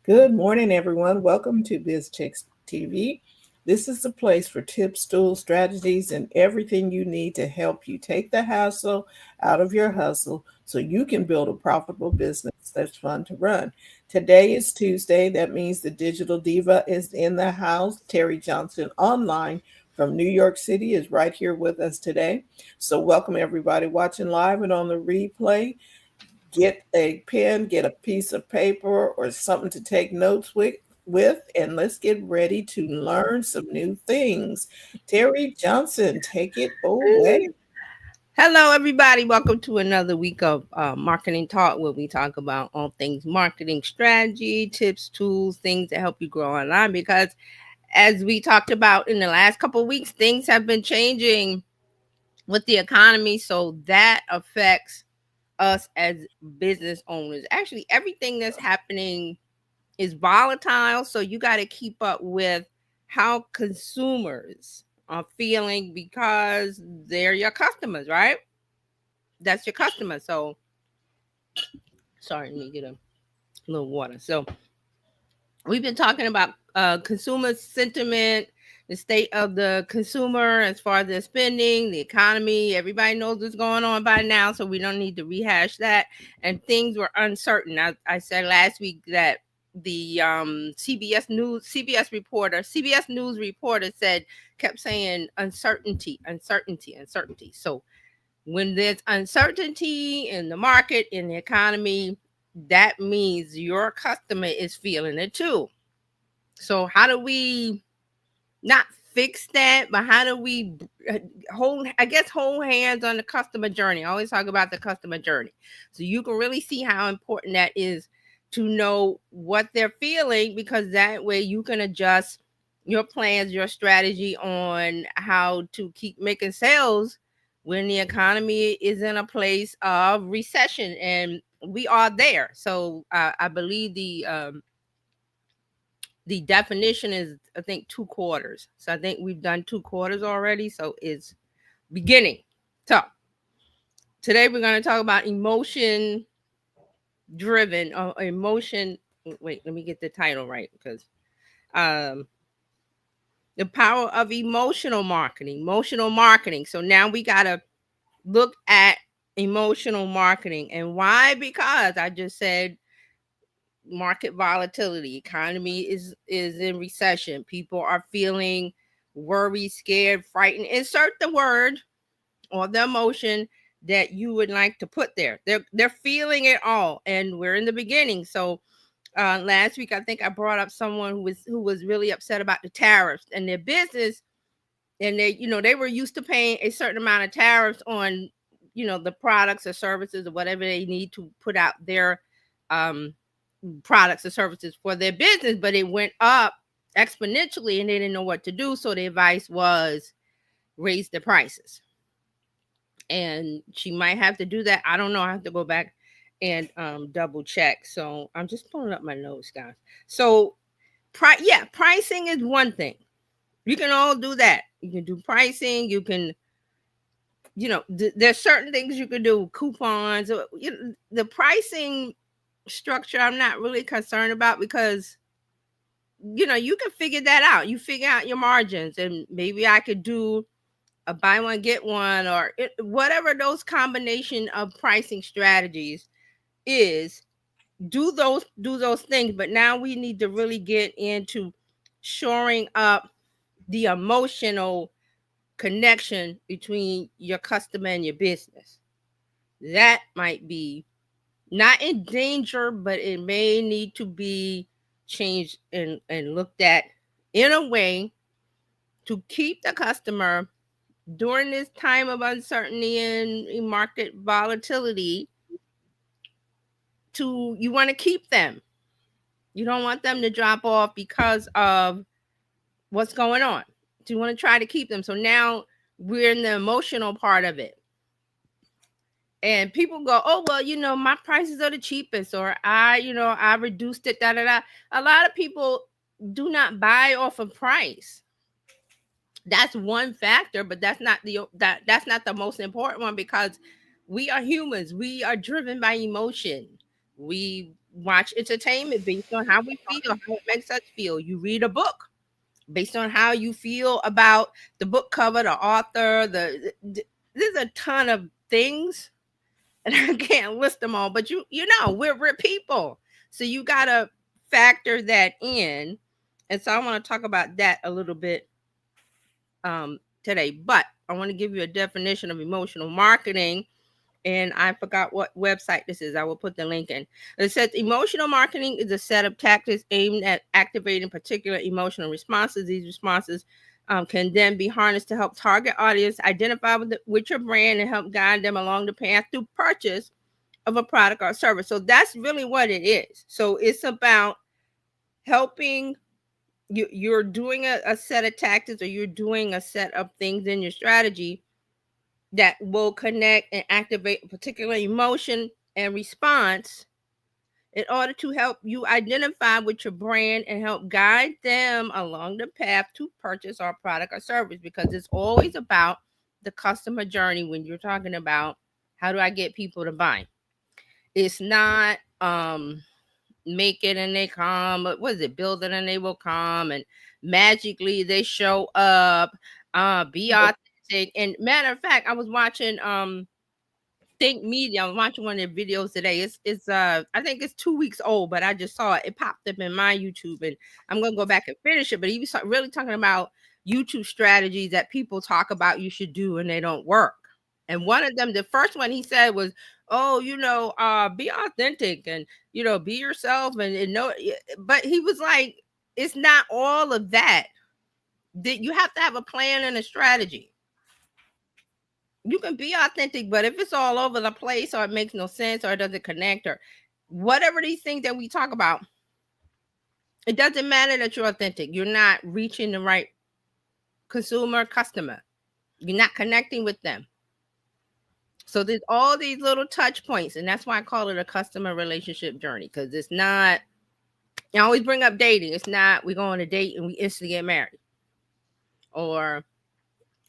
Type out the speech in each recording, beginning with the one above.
Good morning, everyone. Welcome to Bizchicks TV. This is the place for tips, tools, strategies, and everything you need to help you take the hassle out of your hustle so you can build a profitable business that's fun to run. Today is Tuesday. That means the digital diva is in the house. Terry Johnson online from New York City is right here with us today. So, welcome everybody watching live and on the replay. Get a pen, get a piece of paper or something to take notes with, and let's get ready to learn some new things. Terry Johnson, take it away. Hello, everybody. Welcome to another week of Marketing Talk, where we talk about all things marketing strategy, tips, tools, things that help you grow online. Because as we talked about in the last couple of weeks, things have been changing with the economy, so that affects us as business owners. Actually, everything that's happening is volatile, so you got to keep up with how consumers are feeling because they're your customers, right? That's your customer. So sorry, let me get a little water. So we've been talking about consumer sentiment, the state of the consumer as far as their spending, the economy. Everybody knows what's going on by now, so we don't need to rehash that. And things were uncertain. I said last week that the CBS News reporter said kept saying uncertainty, uncertainty, uncertainty. So when there's uncertainty in the market, in the economy, that means your customer is feeling it too. So how do we not fix that, but how do we hold hands on the customer journey? I always talk about the customer journey. So you can really see how important that is to know what they're feeling, because that way you can adjust your plans, your strategy on how to keep making sales when the economy is in a place of recession, and we are there. So I believe the definition is, I think, 2 quarters. So I think we've done 2 quarters already. So it's beginning. So today we're going to talk about emotion driven or emotion. Wait, let me get the title right, because um, the power of emotional marketing. Emotional marketing. So now we got to look at emotional marketing. And why? Because I just said market volatility, economy is in recession, people are feeling worried, scared, frightened. Insert the word or the emotion that you would like to put there. They're feeling it all, and we're in the beginning. So last week I think I brought up someone who was really upset about the tariffs and their business, and they were used to paying a certain amount of tariffs on the products or services or whatever they need to put out their um products or services for their business, but it went up exponentially and they didn't know what to do. So the advice was raise the prices. And she might have to do that. I don't know. I have to go back and double check. So I'm just pulling up my notes, guys. So pricing is one thing. You can all do that. You can do pricing. You can, there's certain things you can do, coupons, or the pricing structure I'm not really concerned about, because you can figure that out. You figure out your margins, and maybe I could do a buy one get one, or whatever those combination of pricing strategies is. Do those things, but now we need to really get into shoring up the emotional connection between your customer and your business. That might be not in danger, but it may need to be changed and looked at in a way to keep the customer during this time of uncertainty and market volatility. You want to keep them. You don't want them to drop off because of what's going on. So you want to try to keep them. So now we're in the emotional part of it. And people go, oh, well, my prices are the cheapest, or I reduced it, da da da. A lot of people do not buy off of price. That's one factor, but that's not the most important one, because we are humans. We are driven by emotion. We watch entertainment based on how we feel, how it makes us feel. You read a book based on how you feel about the book cover, the author, there's a ton of things, and I can't list them all, but we're people. So you gotta factor that in. And so I want to talk about that a little bit today. But I want to give you a definition of emotional marketing, and I forgot what website this is. I will put the link in. It says emotional marketing is a set of tactics aimed at activating particular emotional responses. These responses can then be harnessed to help target audience identify with your brand and help guide them along the path through purchase of a product or service. So that's really what it is. So it's about helping you. You're doing a set of tactics, or you're doing a set of things in your strategy that will connect and activate a particular emotion and response in order to help you identify with your brand and help guide them along the path to purchase our product or service, because it's always about the customer journey when you're talking about how do I get people to buy. It's not make it and they come, but what is it, build it and they will come, and magically they show up. Be authentic. And matter of fact, I was watching Think Media. I was watching one of their videos today. It's I think it's 2 weeks old, but I just saw it. It popped up in my YouTube, and I'm gonna go back and finish it. But he was really talking about YouTube strategies that people talk about you should do and they don't work. And one of them, the first one he said was, "Oh, be authentic and be yourself and know." But he was like, "It's not all of that. That you have to have a plan and a strategy. You can be authentic, but if it's all over the place or it makes no sense or it doesn't connect or whatever these things that we talk about, it doesn't matter that you're authentic. You're not reaching the right customer. You're not connecting with them. So there's all these little touch points, and that's why I call it a customer relationship journey, because it's not. I always bring up dating. It's not we go on a date and we instantly get married, or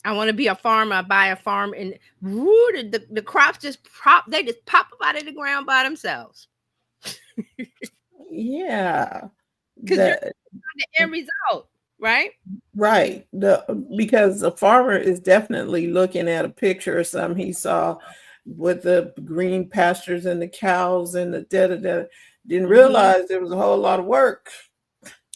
I want to be a farmer. I buy a farm, and woo, the crops just they just pop up out of the ground by themselves. Yeah. Because you're The the end result, right? right. The Because the farmer is definitely looking at a picture or something he saw with the green pastures and the cows and the da da da. Didn't Mm-hmm. realize there was a whole lot of work.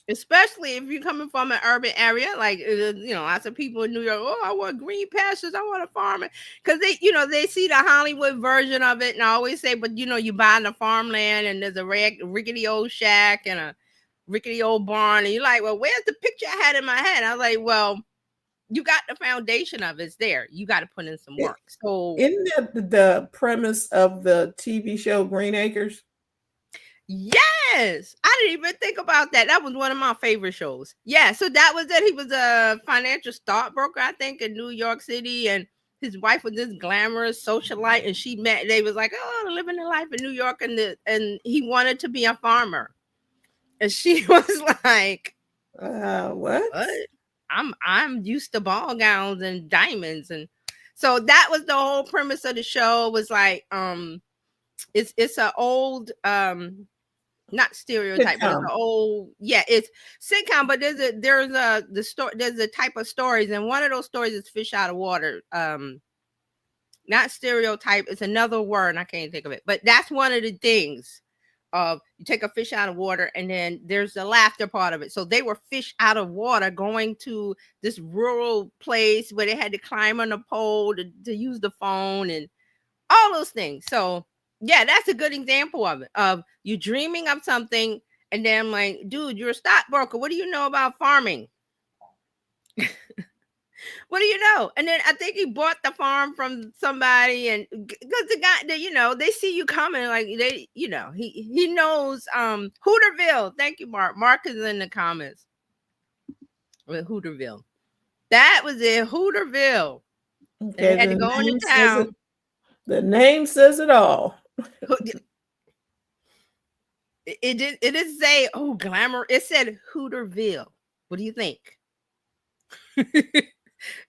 Especially if you're coming from an urban area, like lots of people in New York. Oh, I want green pastures. I want a farm, because they see the Hollywood version of it, and I always say, but you buy the farmland, and there's a rickety old shack and a rickety old barn, and you're like, well, where's the picture I had in my head? I was like, well, you got the foundation of it's there. You got to put in some It, work. So isn't that the premise of the TV show Green Acres? yes, I didn't even think about that. That was one of my favorite shows. Yeah, so that was it. He was a financial stockbroker, I think, in New York City, and his wife was this glamorous socialite, and she met. They was like, oh, living the life in New York, and he wanted to be a farmer, and she was like, What? what? I'm used to ball gowns and diamonds, and so that was the whole premise of the show. Was like, it's an old not stereotype, but it's Sitcom. an old, yeah, it's sitcom, but there's a type of stories, and one of those stories is fish out of water. Not stereotype, it's another word, I can't think of it, but that's one of the things of you take a fish out of water, and then there's the laughter part of it. So they were fish out of water going to this rural place where they had to climb on a pole to use the phone and all those things. So yeah, that's a good example of it. Of you dreaming of something, and then I'm like, dude, you're a stockbroker. What do you know about farming? What do you know? And then I think he bought the farm from somebody, and because the guy, they see you coming, like he knows Hooterville. Thank you, Mark. Mark is in the comments with Hooterville. That was it, Hooterville, and they Okay, had to go into name says it. town. The name says it all. It didn't say, oh, glamour. It said Hooterville. What do you think?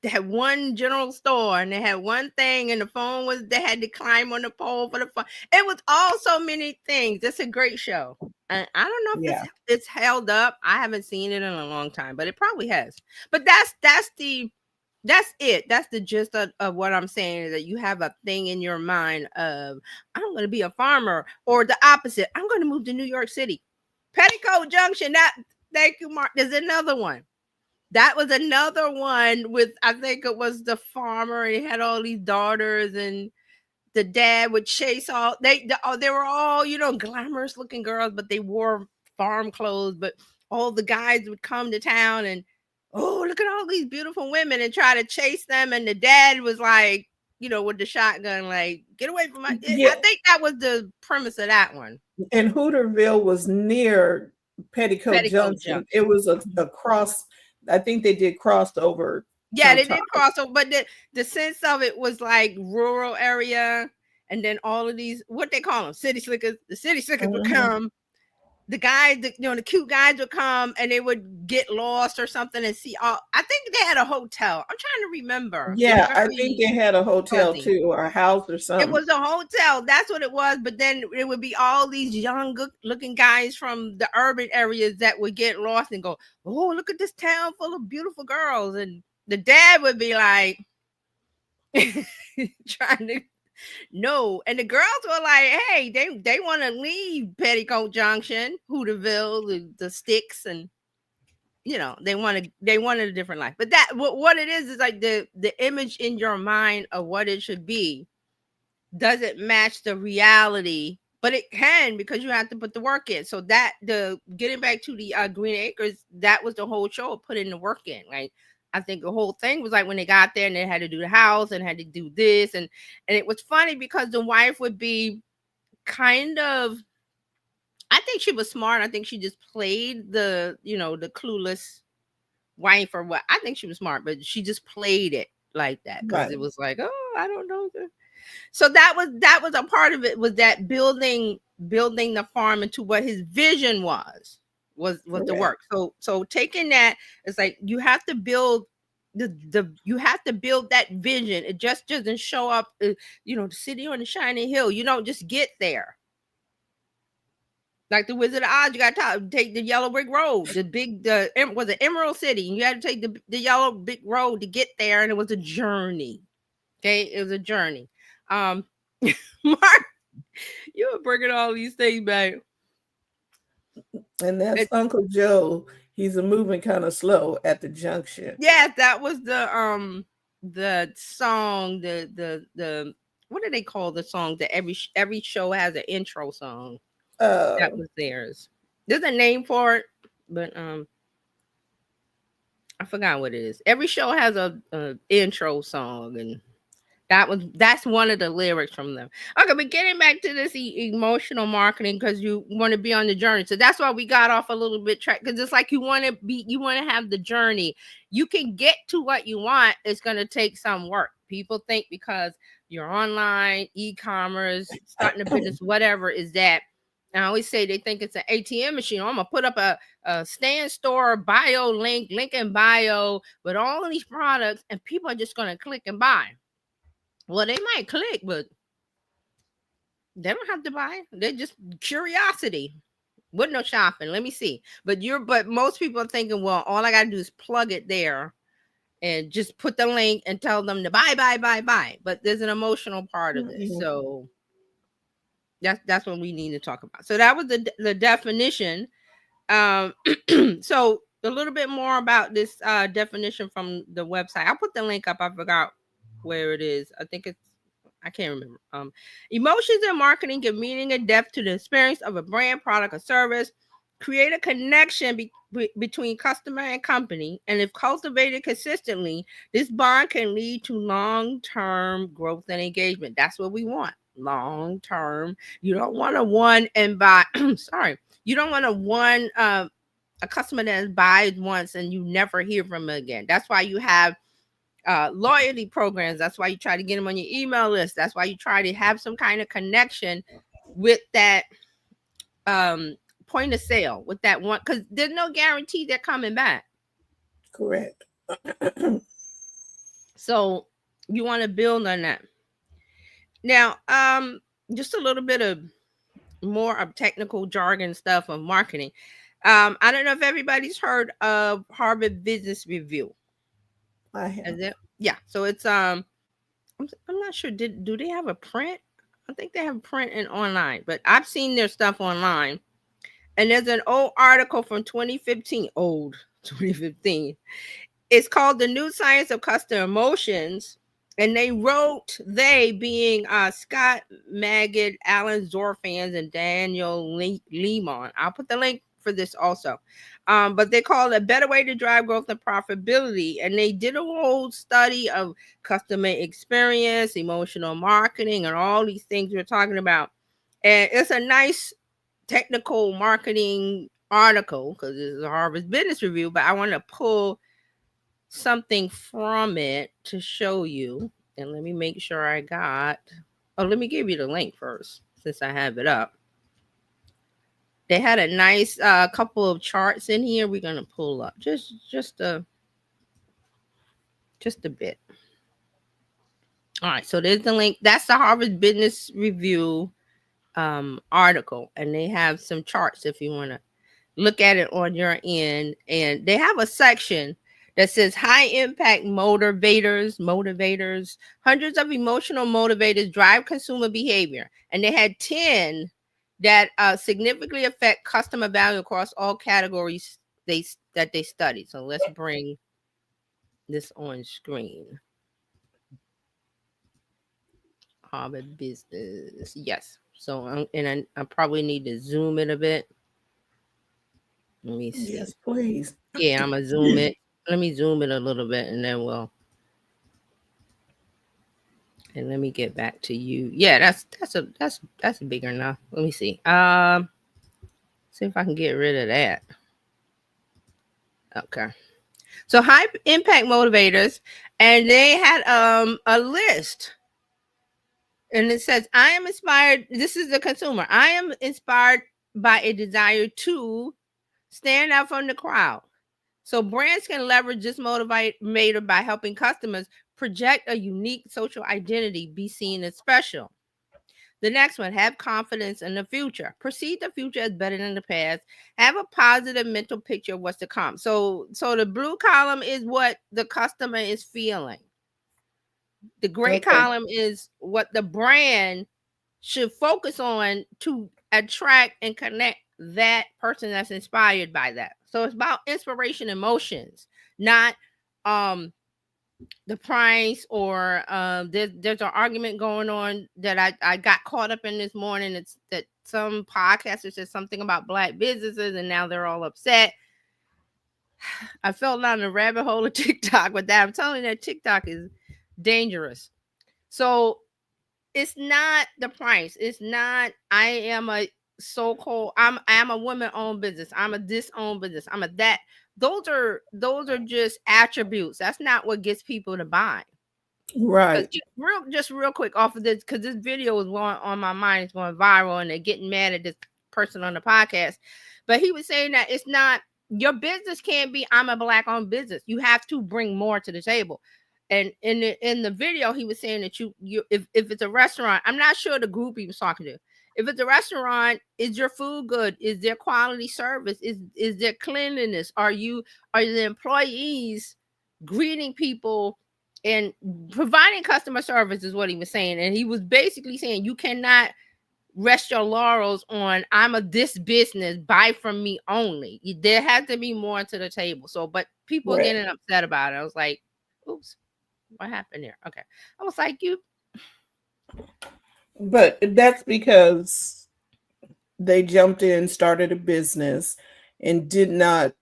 They had one general store and they had one thing, and the phone was they had to climb on the pole for the phone. It was all so many things. It's a great show. And I don't know if Yeah. it's held up. I haven't seen it in a long time, but it probably has. But that's it. That's the gist of what I'm saying, is that you have a thing in your mind of, I'm gonna be a farmer, or the opposite, I'm gonna move to New York City. Petticoat Junction, that thank you, Mark. There's another one. That was another one with, I think it was the farmer, and he had all these daughters, and the dad would chase all they were all, glamorous looking girls, but they wore farm clothes. But all the guys would come to town and, oh, look at all these beautiful women, and try to chase them. And the dad was like, with the shotgun, like, get away from my. I Yeah. think that was the premise of that one. And Hooterville was near Petticoat Petticoat Junction. It Junction. was a cross. I think they did crossed over Yeah, they sometime. did cross over, but the sense of it was like rural area, and then all of these, what they call them, city slickers. The city slickers would Mhm. come. The guys, the cute guys would come, and they would get lost or something and see all. I think they had a hotel. I'm trying to remember. It's Yeah, I think very they had a hotel fuzzy. too, or a house or It something. was a hotel. That's what it was. But then it would be all these young, good looking guys from the urban areas that would get lost and go, "Oh, look at this town full of beautiful girls." And the dad would be like, trying to no. And the girls were like, hey, they want to leave Petticoat Junction, Hooterville, the sticks, and they wanted a different life. But that what it is like the image in your mind of what it should be doesn't match the reality, but it can, because you have to put the work in. So that the getting back to the Green Acres, that was the whole show, putting the work in. Like, I think the whole thing was like when they got there and they had to do the house and had to do this, and it was funny because the wife would be kind of, I think she was smart. I think she just played the clueless wife, or what. I think she was smart, but she just played it like that because Right. it was like, oh, I don't know. So that was a part of it, was that building the farm into what his vision was the Correct. work. So taking that, it's like you have to build you have to build that vision. It just doesn't show up, the city on the shining hill. You don't just get there. Like the Wizard of Oz, you got to take the yellow brick road, was it Emerald City, and you had to take the yellow brick road to get there, and it was a journey. Okay, it was a journey. Um, Mark, you were bringing all these things back. And that's It, Uncle Joe. He's a moving kind of slow at the junction. yeah, that was the song, the what do they call the song that every show has an intro song? That Uh, was theirs. There's a name for it, but I forgot what it is. Every show has a intro song, and that's one of the lyrics from them. Okay, but getting back to this emotional marketing, because you want to be on the journey. So that's why we got off a little bit track, because it's like you want to have the journey. You can get to what you want. It's going to take some work. People think because you're online, e-commerce, starting a business, whatever is that. And I always say they think it's an ATM machine. I'm gonna put up a stand store bio link in bio with all of these products, and people are just gonna click and buy. Well, they might click, but they don't have to buy. They're just curiosity with no shopping. Let me see. But most people are thinking, well, all I gotta do is plug it there and just put the link and tell them to buy. But there's an emotional part of this. mhm. So that's what we need to talk about. So that was the definition. Um so a little bit more about this definition from the website. I'll put the link up. I forgot where it is. I can't remember. Emotions in marketing give meaning and depth to the experience of a brand, product, or service. Create a connection between customer and company, and if cultivated consistently, this bond can lead to long-term growth and engagement. That's what we want. Long-term. You don't want a one and buy. Sorry, you don't want a customer that buys once and you never hear from them again. That's why you have loyalty programs. That's why you try to get them on your email list. That's why you try to have some kind of connection with that um, point of sale, with that one, because there's no guarantee they're coming back. Correct. So you want to build on that. Now, just a little bit of more of technical jargon stuff of marketing. I don't know if everybody's heard of Harvard Business Review. I Is have. it? Yeah. So it's I'm not sure. Do they have a print? I think they have print and online, but I've seen their stuff online. And there's an old article from 2015. Old 2015. It's called The New Science of Customer Emotions. And they being Scott Magid, Alan Zorfans, and Daniel Lemon. I'll put the link for this also. But they call it a better way to drive growth and profitability. And they did a whole study of customer experience, emotional marketing, and all these things we're talking about. And it's a nice technical marketing article because it's a Harvard Business Review, but I want to pull something from it to show you. And let me make sure I got. Oh, let me give you the link first since I have it up. They had a nice couple of charts in here. We're gonna pull up just a bit. All right, so there's the link. That's the Harvard Business Review article, and they have some charts if you want to look at it on your end. And they have a section that says high impact motivators. Hundreds of emotional motivators drive consumer behavior, and they had 10 that significantly affect customer value across all categories that they studied. So let's bring this on screen. Harvard Business, yes. So I probably need to zoom it a bit. Let me see. Yes, please. Yeah, I'm gonna zoom it. Let me zoom it a little bit, and then and let me get back to you. Yeah, that's big enough. Let me see. See if I can get rid of that. Okay. So high impact motivators, and they had a list, and it says, "I am inspired." This is the consumer. I am inspired by a desire to stand out from the crowd. So brands can leverage this motivator by helping customers project a unique social identity, be seen as special. The next one, have confidence in the future. Perceive the future as better than the past. Have a positive mental picture of what's to come. So the blue column is what the customer is feeling. The gray Okay. column is what the brand should focus on to attract and connect that person that's inspired by that. So it's about inspiration emotions, not um the price or there's an argument going on that I got caught up in this morning. It's that some podcasters said something about black businesses and now they're all upset. I fell down the rabbit hole of TikTok with that. I'm telling you that TikTok is dangerous. So it's not the price. It's not I am a so-called I'm a woman-owned business. I'm a this-owned business. I'm a that. Those are just attributes. That's not what gets people to buy. Because Right. just real quick off of this, because this video is going on my mind, it's going viral, and they're getting mad at this person on the podcast. But he was saying that it's not your business can't be I'm a black owned business. You have to bring more to the table. And in the video, he was saying that if it's a restaurant, I'm not sure the group he was talking to. If it's a restaurant, is your food good? Is there quality service? Is there cleanliness? Are the employees greeting people and providing customer service is what he was saying. And he was basically saying you cannot rest your laurels on I'm a this business, buy from me only. There has to be more to the table. So, but people are Right. getting upset about it. I was like, oops, what happened there? Okay. I was like, you But that's because they jumped in, started a business, and did not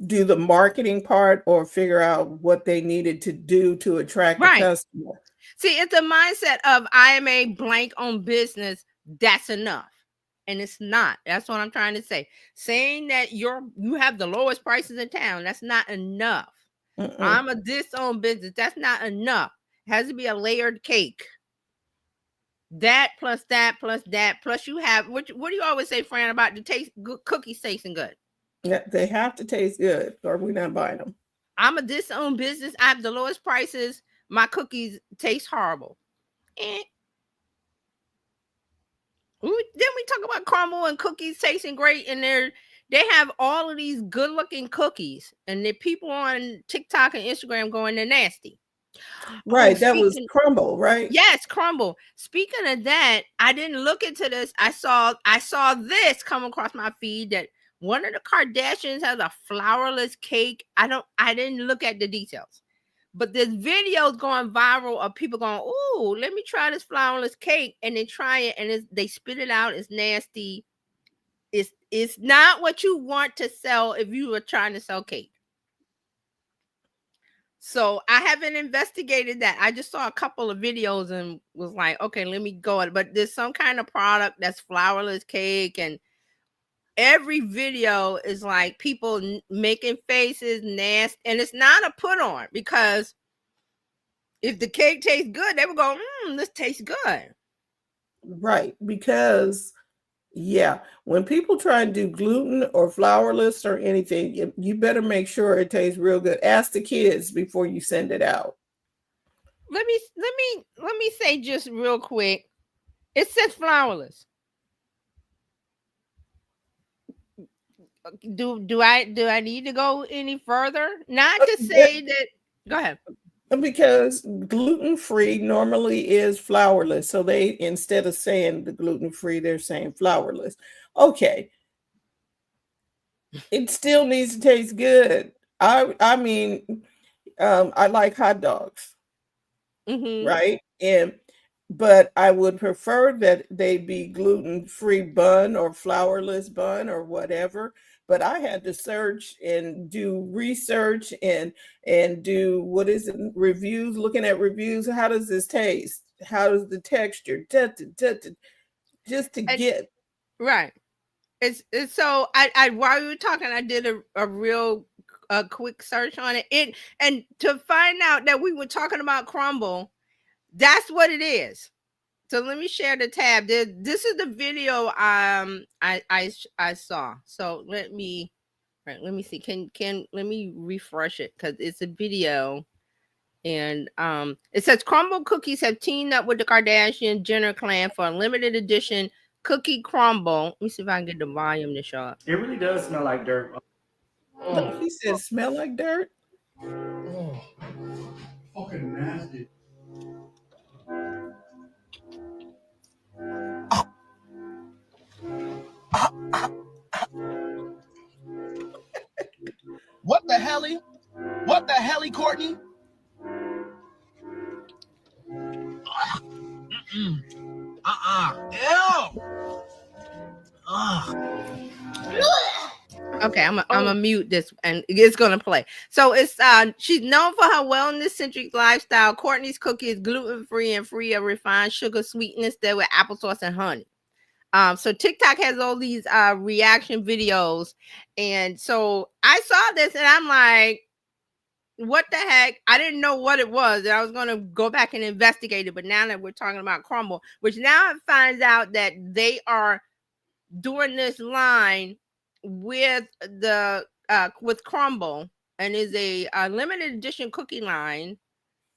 do the marketing part or figure out what they needed to do to attract the right. customer. See, it's a mindset of I am a blank on business. That's enough. And it's not. That's what I'm trying to say. Saying that you have the lowest prices in town, that's not enough. Mm-mm. I'm a disowned business. That's not enough. It has to be a layered cake. That plus that plus that plus you have what do you always say, Fran, about the taste good cookies tasting good? Yeah, they have to taste good, or we're not buying them. I'm a disowned business. I have the lowest prices. My cookies taste horrible. And then we talk about crumble and cookies tasting great, and they have all of these good looking cookies, and the people on TikTok and Instagram going, they're nasty. Oh, Right. That was speaking, crumble, right? yes, crumble. Speaking of that, I didn't look into this. I saw this come across my feed that one of the Kardashians has a flourless cake. I didn't look at the details. But there's videos going viral of people going, "Ooh, let me try this flourless cake," and they try it, and they spit it out. It's nasty. It's not what you want to sell if you were trying to sell cake. So I haven't investigated that. I just saw a couple of videos and was like, okay, let me go. But there's some kind of product that's flourless cake, and every video is like people making faces, nasty, and it's not a put on, because if the cake tastes good, they would go, this tastes good. Right. Because yeah, when people try and do gluten or flourless or anything, you better make sure it tastes real good. Ask the kids before you send it out. Let me say just real quick. It says flourless. Do I need to go any further? Not to That- say that. Go ahead. because gluten free normally is flourless. So they, instead of saying the gluten free, they're saying flourless. Okay. It still needs to taste good. I mean, I like hot dogs, Mm-hmm. right? And but I would prefer that they be gluten-free bun or flourless bun or whatever. But I had to search and do research and do what is it, reviews, looking at reviews. How does this taste? How does the texture? Just to And get right. It's so I while you were talking, I did a real quick search on it. And to find out that we were talking about crumble, that's what it is. So let me share the tab. This is the video I saw. So let me see. Can let me refresh it, because it's a video. And it says crumble cookies have teamed up with the Kardashian Jenner clan for a limited edition cookie crumble. Let me see if I can get the volume to show up. It really does smell like dirt. Oh, he said smell like dirt. oh, fucking nasty. What the hell? What the hell, Courtney? Ew. Okay, I'm Oh, gonna mute this, and it's gonna play. So it's she's known for her wellness centric lifestyle. Courtney's cookie is gluten free and free of refined sugar sweetness there with applesauce and honey. So TikTok has all these reaction videos, and so I saw this and I'm like, what the heck? I didn't know what it was, and I was gonna go back and investigate it. But now that we're talking about crumble, which now it finds out that they are doing this line with the with crumble, and is a limited edition cookie line.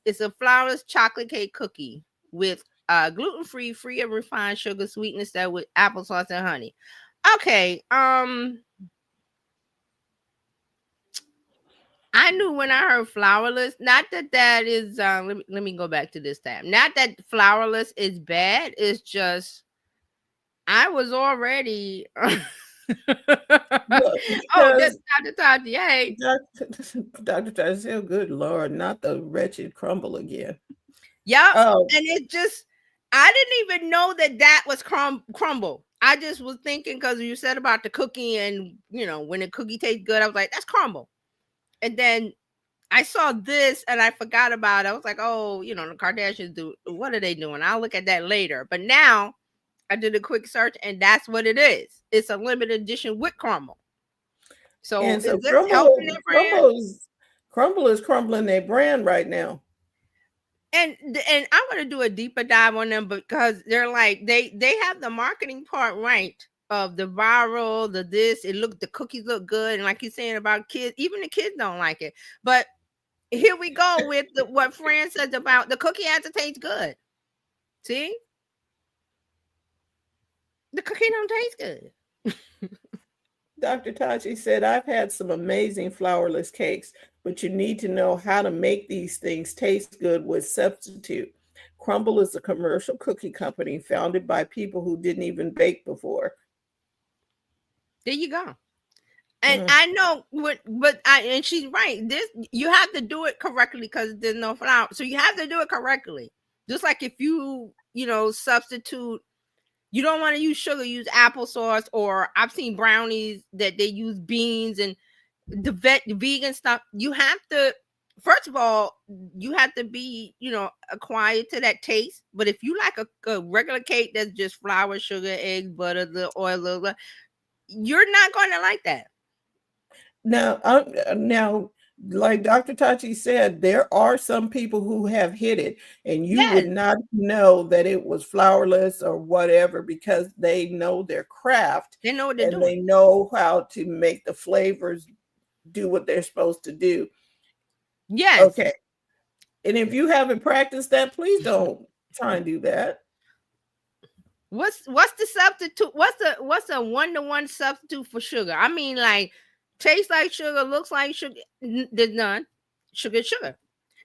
It's a flourless chocolate cake cookie with gluten-free, free of refined sugar sweetness that with applesauce and honey. Okay, I knew when I heard flourless, not that that is let me go back to this tab. Not that flourless is bad, it's just I was already look, oh, that's because Dr. Tati. Hey. Dr. Tyson, good Lord, not the wretched crumble again. Yep. Oh, And it just, I didn't even know that that was crumble. I just was thinking, because you said about the cookie, and when the cookie tastes good, I was like, that's crumble. And then I saw this and I forgot about it. I was like, oh, the Kardashians do, what are they doing? I'll look at that later. But now I did a quick search, and that's what it is. It's a limited edition with crumble. So and is so this helping their brand? Crumble is crumbling their brand right now. And I'm gonna do a deeper dive on them, because they're like they have the marketing part right, of the viral, the this, the cookies look good, and like you're saying about kids, even the kids don't like it. But here we go with what Fran says about the cookie has to taste good. See, the cookie don't taste good. Dr. Tachi said, I've had some amazing flourless cakes, but you need to know how to make these things taste good with substitute. Crumble is a commercial cookie company founded by people who didn't even bake before. There you go. And Mm. I know what, and she's right. This, you have to do it correctly because there's no flour, so you have to do it correctly. Just like if substitute, you don't want to use sugar, use applesauce, or I've seen brownies that they use beans and the vegan stuff. You have to, first of all, you have to be, acquired to that taste. But if you like a regular cake that's just flour, sugar, eggs, butter, the oil, you're not going to like that. Now, like Dr. Tachi said, there are some people who have hit it, and you would Yes, not know that it was flourless or whatever because they know their craft they know what they're and doing. they know how to make the flavors do what they're supposed to do. Yes. Okay. And if you haven't practiced that, please don't try and do that. What's the substitute? What's a 1-to-1 substitute for sugar? I mean, like, tastes like sugar, looks like sugar. There's none. Sugar.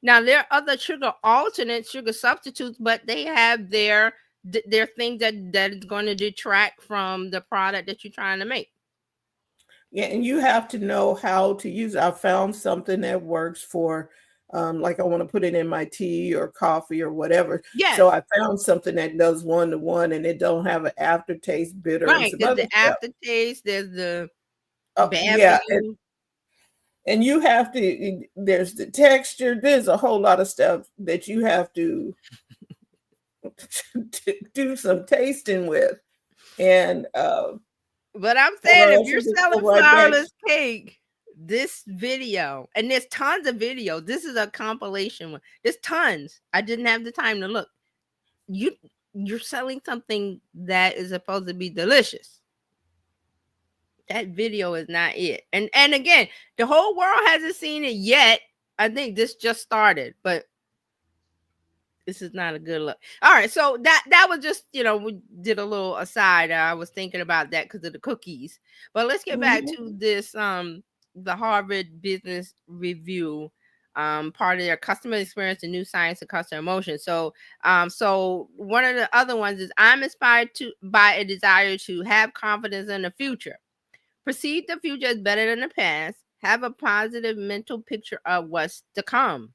Now there are other sugar alternates, sugar substitutes, but they have their things that is going to detract from the product that you're trying to make. Yeah, and you have to know how to use it. I found something that works for, like I want to put it in my tea or coffee or whatever. So Yes, I found something that does 1-to-1, and it don't have an aftertaste, bitter, and right. some There's other the stuff. aftertaste. There's the Oh, bad for yeah, you. and you have to. There's the texture. There's a whole lot of stuff that you have to do some tasting with, and But I'm or saying if else you're you just go selling right back. flourless cake, this video, and there's tons of videos. This is a compilation one. There's tons. I didn't have the time to look. You're selling something that is supposed to be delicious. That video is not it. And again, the whole world hasn't seen it yet. I think this just started, but this is not a good look. All right, so that was just, we did a little aside. I was thinking about that because of the cookies. But let's get back Mhm. to this the Harvard Business Review, part of their customer experience and new science and customer emotion. So one of the other ones is, I'm inspired by a desire to have confidence in the future. Perceive the future as better than the past. Have a positive mental picture of what's to come.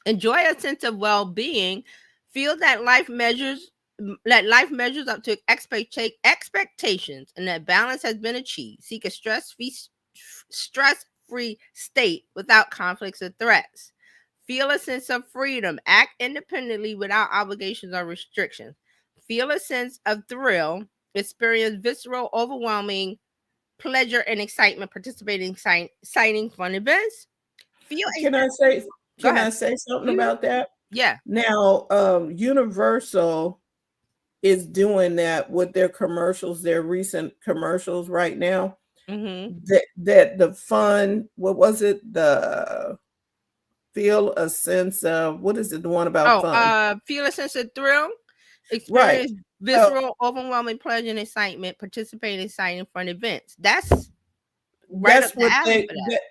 Enjoy a sense of well-being. Feel that life measures up to expectations, and that balance has been achieved. Seek a stress-free state without conflicts or threats. Feel a sense of freedom. Act independently without obligations or restrictions. Feel a sense of thrill. Experience visceral, overwhelming pleasure and excitement participating in exciting fun events. Feel a Can I say Go can ahead. I say something Mhm. about that? Yeah. Now, Universal is doing that with their commercials, their recent commercials right now. Mm-hmm. That the fun, what was it? The feel a sense of, what is it? The one about Oh, fun, feel a sense of thrill, right? experience So visceral, overwhelming pleasure and excitement, participate in exciting fun events. That's right up that's the what alley for that.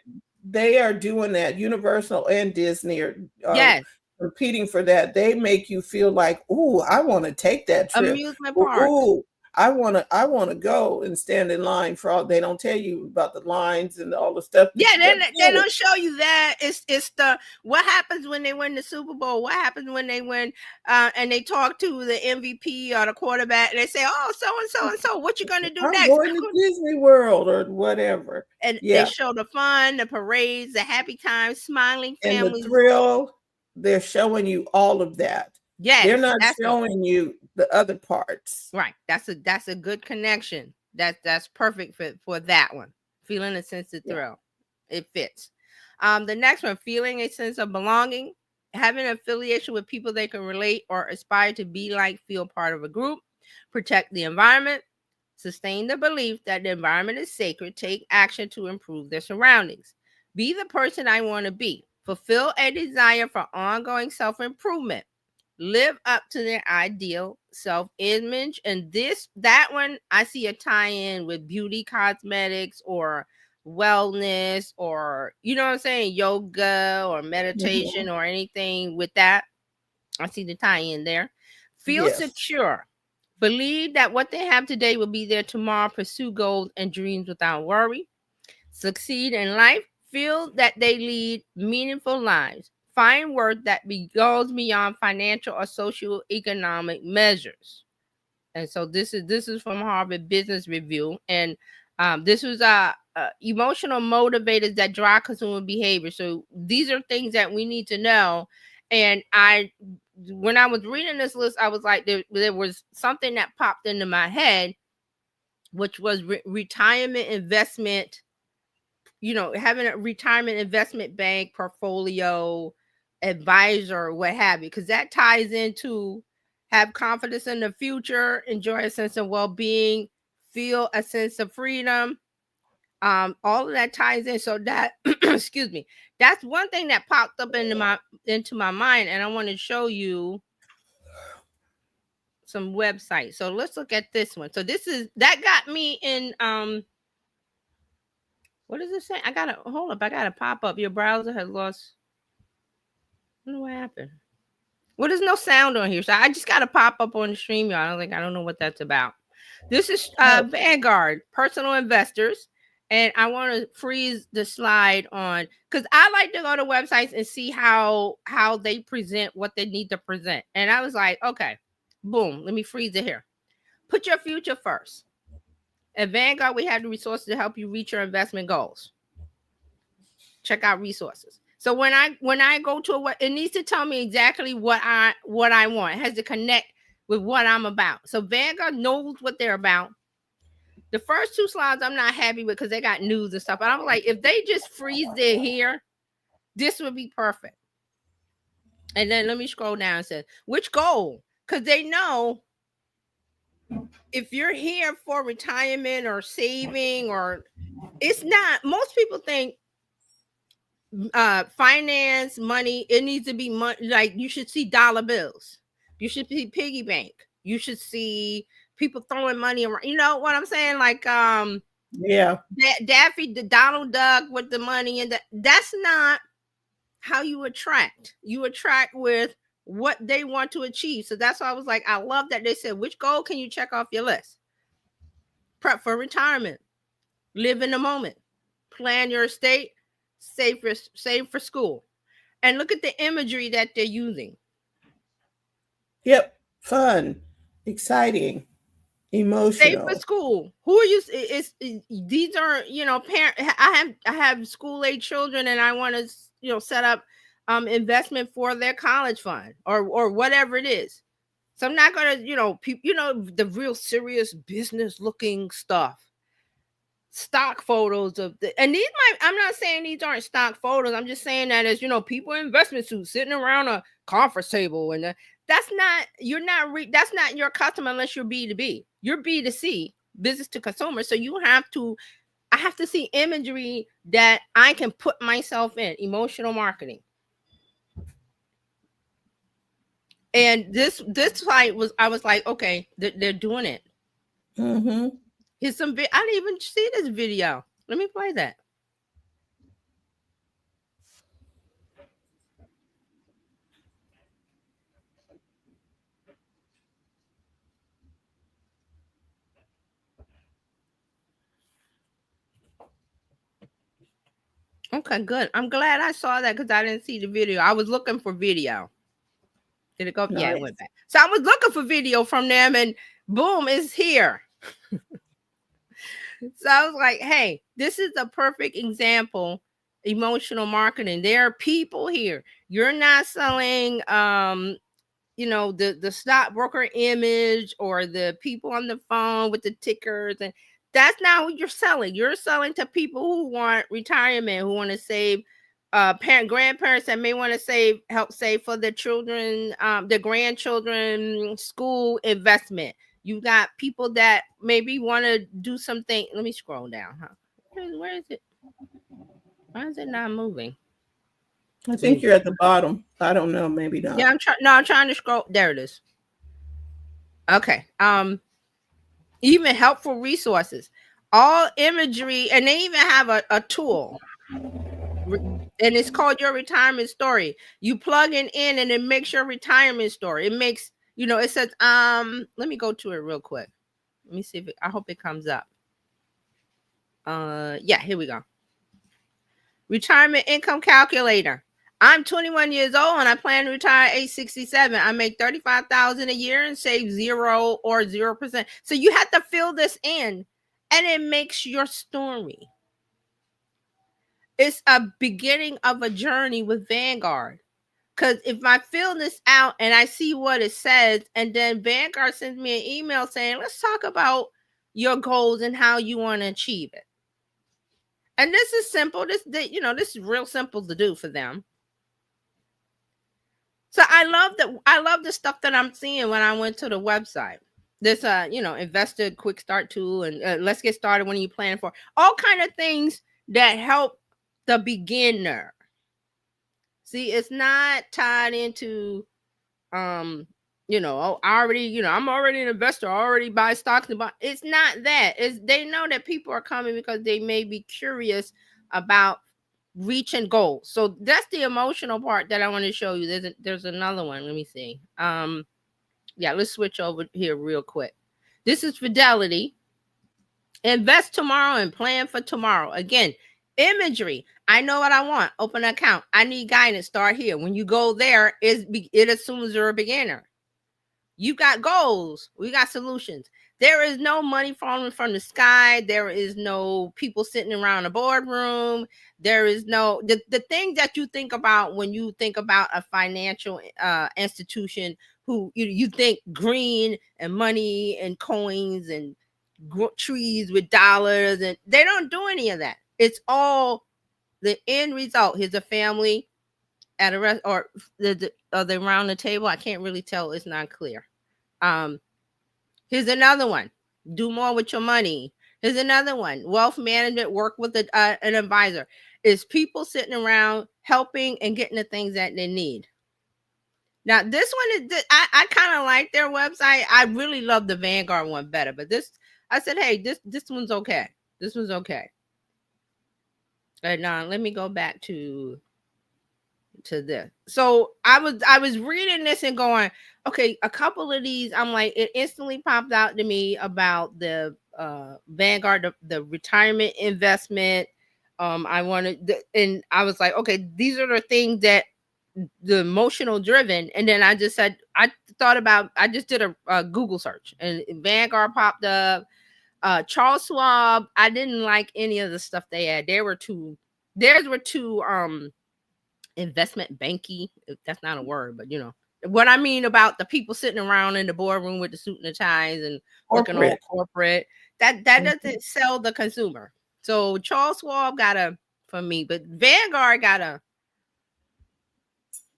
they are doing. That Universal and Disney are Yes, competing for that. They make you feel like, ooh, I want to take that trip. amusement parks. Ooh, I want to go and stand in line for all. They don't tell you about the lines and all the stuff Yeah, that you got to they deal with. don't show you that. It's the what happens when they win the Super Bowl. What happens when they win? And they talk to the MVP or the quarterback. And they say, "Oh, so and so and so. What you gonna do I'm next?" going to Disney World or whatever. And they Yeah, show the fun, the parades, the happy times, smiling and the families. thrill, they're showing you all of that. They're Yes, not showing you the other parts. right. That's a good connection. That's perfect for that one. Feeling a sense of Yeah. thrill. It fits. The next one, feeling a sense of belonging, having an affiliation with people they can relate or aspire to be like, feel part of a group, protect the environment, Sustain the belief that the environment is sacred. Take action to improve their surroundings. Be the person I want to be. Fulfill a desire for ongoing self improvement. Live up to their ideal self image. And that one, I see a tie in with beauty cosmetics or wellness, or, you know what I'm saying, yoga or meditation Mhm. or anything with that. I see the tie in there. Feel Yes. secure. Believe that what they have today will be there tomorrow. Pursue goals and dreams without worry. Succeed in life. Feel that they lead meaningful lives. Find work that goes beyond financial or social economic measures. And so this is from Harvard Business Review, and this was emotional motivators that drive consumer behavior. So these are things that we need to know. And when I was reading this list, I was like, there was something that popped into my head, which was retirement investment. Having a retirement investment bank portfolio advisor, what have you, because that ties into have confidence in the future, enjoy a sense of well-being, feel a sense of freedom. All of that ties in. So that excuse me, that's one thing that popped up into my mind, and I want to show you some websites. So let's look at this one. So this is that got me in what does it say? I gotta hold up. I gotta pop up. Your browser has lost. I don't know what happened. Well, there's no sound on here, so I just gotta pop up on the stream, y'all. I don't know what that's about. This is Oh, Vanguard Personal Investors, and I want to freeze the slide on because I like to go to websites and see how they present what they need to present. And I was like, okay, boom, let me freeze it here. Put your future first. At Vanguard, we have the resources to help you reach your investment goals. Check out resources. So when I go to it needs to tell me exactly what I want. It has to connect with what I'm about. So Vanguard knows what they're about. The first two slides I'm not happy with because they got news and stuff. But I'm like, if they just freeze it here, this would be perfect. And then let me scroll down and say which goal, because they know if you're here for retirement or saving, or it's not. Most people think finance money, it needs to be money. Like, you should see dollar bills, you should see piggy bank, you should see people throwing money around, you know what I'm saying, like yeah. Daffy the Donald Duck with the money, and that's not how you attract with what they want to achieve. So that's why I was like, I love that they said which goal can you check off your list. Prep for retirement, live in the moment, plan your estate, save for school. And look at the imagery that they're using. Yep. Fun, exciting, Save for emotional. school. Who are you? These are parent. I have school age children, and I want to set up investment for their college fund or whatever it is. So I'm not gonna the real serious business looking stuff. Stock photos of and these I'm not saying these aren't stock photos. I'm just saying that as people in investment suits sitting around a conference table, and that's not that's not your customer unless you're B2B. You're B2C, business to consumer. So I have to see imagery that I can put myself in. Emotional marketing. And this site I was like, okay, they're doing it. Mm-hmm. Here's some I didn't even see this video. Let me play that. Okay, good. I'm glad I saw that because I didn't see the video. I was looking for video. Did it go? Yeah, it Nice. went back. So I was looking for video from them, and boom, it's here. So I was like, hey, this is a perfect example. Emotional marketing. There are people here. You're not selling the stockbroker image or the people on the phone with the tickers, and that's not what you're selling. You're selling to people who want retirement, who want to save, grandparents that may want to help save for their children, their grandchildren school investment. You got people that maybe want to do something. Let me scroll down. Huh? Where is it? Why is it not moving? I think you're at the bottom. I don't know, maybe Yeah, not. I'm trying. No, I'm trying to scroll. There it is. Okay. Even helpful resources, all imagery, and they even have a tool, and it's called Your Retirement Story. You plug it in, and it makes your retirement story. It makes, it says, let me go to it real quick. Let me see if I hope it comes up. Yeah, here we go. Retirement income calculator. I'm 21 years old and I plan to retire at age 67. I make 35,000 a year and save 0 or 0%. So you have to fill this in, and it makes your story. It's a beginning of a journey with Vanguard. Because if I fill this out and I see what it says, and then Vanguard sends me an email saying, let's talk about your goals and how you want to achieve it. And this is simple. This is real simple to do for them. So I love the stuff that I'm seeing when I went to the website. This investor quick start tool, and let's get started. When are you planning for? All kind of things that help the beginner. See, it's not tied into I'm already an investor, I already buy stocks and buy. It's not that. It's they know that people are coming because they may be curious about reaching goals. So that's the emotional part that I want to show you. There's another one. Let me see. Yeah, let's switch over here real quick. This is Fidelity. Invest tomorrow and plan for tomorrow. Again, imagery. I know what I want. Open an account. I need guidance. Start here. When you go there, it assumes you're a beginner. You got goals. We got solutions. There is no money falling from the sky. There is no people sitting around a boardroom. There is no the thing that you think about when you think about a financial institution who you think green and money and coins and trees with dollars, and they don't do any of that. It's all the end result. Here's a family at a rest, or are they around the table? I can't really tell. It's not clear. Here's another one. Do more with your money. Here's another one. Wealth management. Work with an advisor. It's people sitting around helping and getting the things that they need. Now, this one is, I kind of like their website. I really love the Vanguard one better, but this, I said, hey, this one's okay. This one's okay. And let me go back to this. So I was reading this and going, okay, a couple of these, I'm like, it instantly popped out to me about the Vanguard, the retirement investment. I wanted, and I was like, okay, these are the things that the emotional driven. And then I just said, I just did a Google search, and Vanguard popped up. Charles Schwab, I didn't like any of the stuff they had. Theirs were too investment banky. That's not a word, but what I mean about the people sitting around in the boardroom with the suit and the ties and looking all corporate. That doesn't sell the consumer. So Charles Schwab got a for me, but Vanguard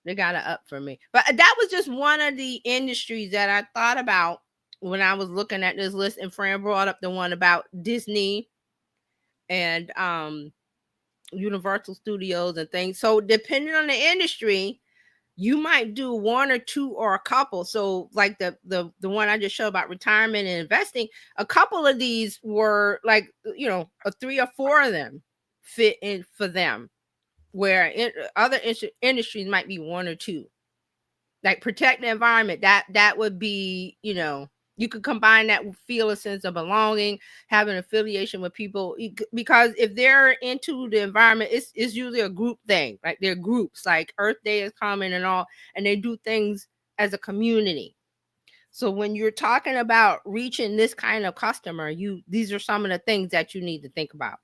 they got a up for me. But that was just one of the industries that I thought about when I was looking at this list, and Fran brought up the one about Disney and Universal Studios and things. So depending on the industry, you might do one or two or a couple. So like the one I just showed about retirement and investing, a couple of these were like, a 3 or 4 of them fit in for them, where other industries might be 1 or 2. Like protect the environment, that would be, you could combine that with feel a sense of belonging, have an affiliation with people, because if they're into the environment, it's usually a group thing. Like they're groups, like Earth Day is coming and all, and they do things as a community. So when you're talking about reaching this kind of customer, these are some of the things that you need to think about.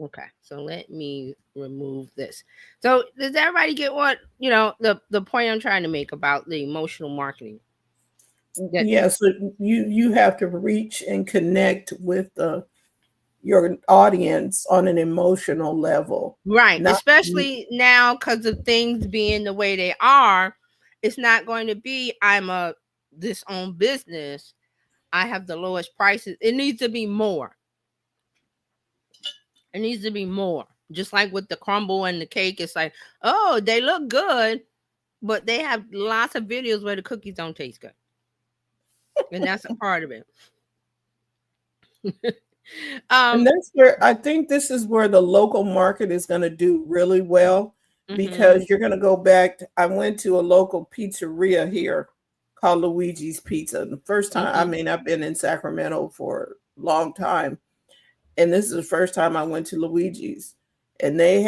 Okay, so let me remove this. So does everybody get what, the point I'm trying to make about the emotional marketing? Yeah, so you have to reach and connect with your audience on an emotional level. Right, especially now because of things being the way they are. It's not going to be I'm a this own business, I have the lowest prices. It needs to be more. It needs to be more. Just like with the crumble and the cake, it's like, oh, they look good, but they have lots of videos where the cookies don't taste good. And that's a part of it. And that's where I think this is where the local market is going to do really well, mhm, because you're going to go back. I went to a local pizzeria here called Luigi's Pizza. The first time, I mhm, mean, I've been in Sacramento for a long time, and this is the first time I went to Luigi's, and they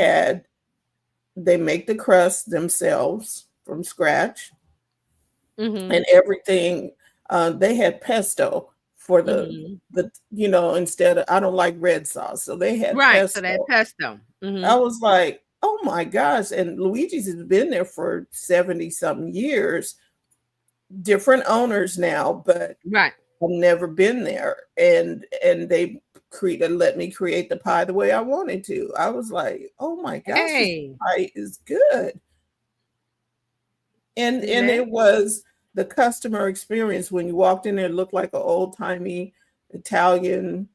make the crust themselves from scratch mhm, and everything. They had pesto for mhm. the instead of, I don't like red sauce, so they had Right. So that pesto. pesto. I Mhm. was like, oh my gosh. And Luigi's has been there for 70 something years, different owners now, but Right. I've never been there. And they let me create the pie the way I wanted to. I was like, oh my gosh, this Hey, pie is good. see And that? it was the customer experience when you walked in there, it looked like an old timey Italian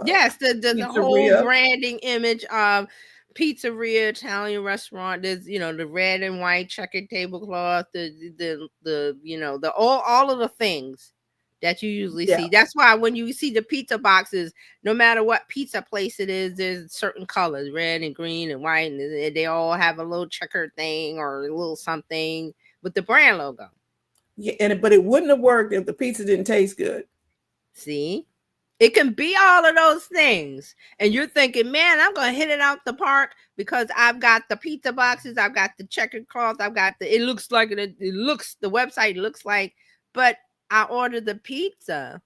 Yes, the whole pizzeria. branding image of pizzeria, Italian restaurant. There's the red and white checkered tablecloth, the all of the things that you usually Yeah. see. That's why when you see the pizza boxes, no matter what pizza place it is, there's certain colors, red and green and white, and they all have a little checkered thing or a little something with the brand logo. Yeah, but it wouldn't have worked if the pizza didn't taste good. See? It can be all of those things. And you're thinking, man, I'm going to hit it out the park because I've got the pizza boxes, I've got the checkered cloth, it looks like the website looks like, but I ordered the pizza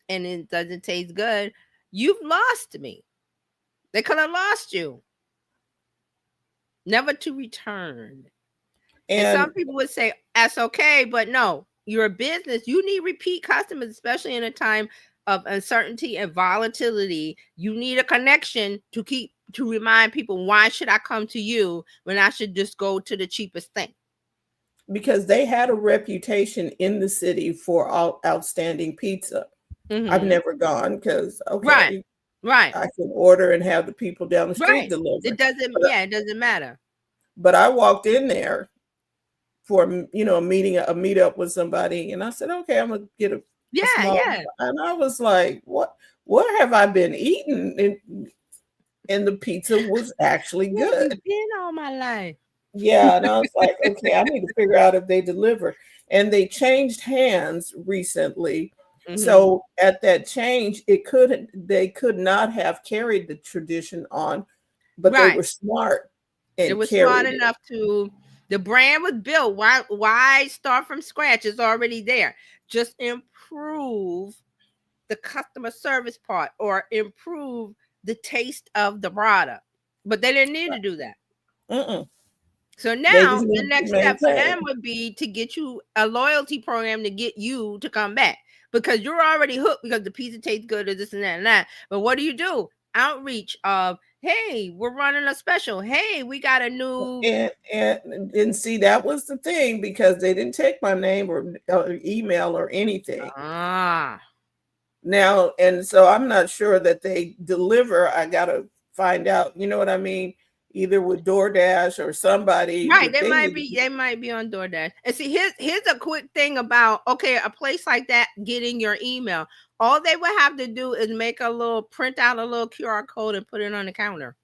and it doesn't taste good. You've lost me. They could have lost you, never to return. And And some people would say that's okay, but no, you're a business. You need repeat customers, especially in a time of uncertainty and volatility. You need a connection to remind people, why should I come to you when I should just go to the cheapest thing? because they had a reputation in the city for outstanding pizza. I've Mm-hmm. never gone because, Right, okay, right, I can order and have the people down the street right. deliver. It doesn't, But, yeah, it doesn't matter. I walked in there for a meeting, a meetup with somebody, and I said, okay, I'm gonna get a Yeah, small, yeah. and I was like, what have I been eating? And the pizza was actually Where have you good. been all my life? Yeah, and I was like, okay, I need to figure out if they deliver. And they changed hands recently. Mm-hmm. So at that change, they could not have carried the tradition on, but they Right. were smart It and was smart carried it. enough to the brand was built. Why start from scratch? It's already there. Just improve the customer service part or improve the taste of the product. But they didn't need to do that. Mm-mm. So They now just the need to next step for them maintain. would be to get you a loyalty program to get you to come back because you're already hooked because the pizza tastes good or this and that and that. But what do? Outreach of, hey, we're running a special. Hey, we got a new. And see, that was the thing, because they didn't take my name or email or anything. Ah, Now, and so I'm not sure that they deliver. I gotta find out, you know what I mean? Either with DoorDash or somebody, right. but They they might need be. to, They might be on DoorDash. And see, here's a quick thing about a place like that getting your email. All they would have to do is print out a little QR code and put it on the counter.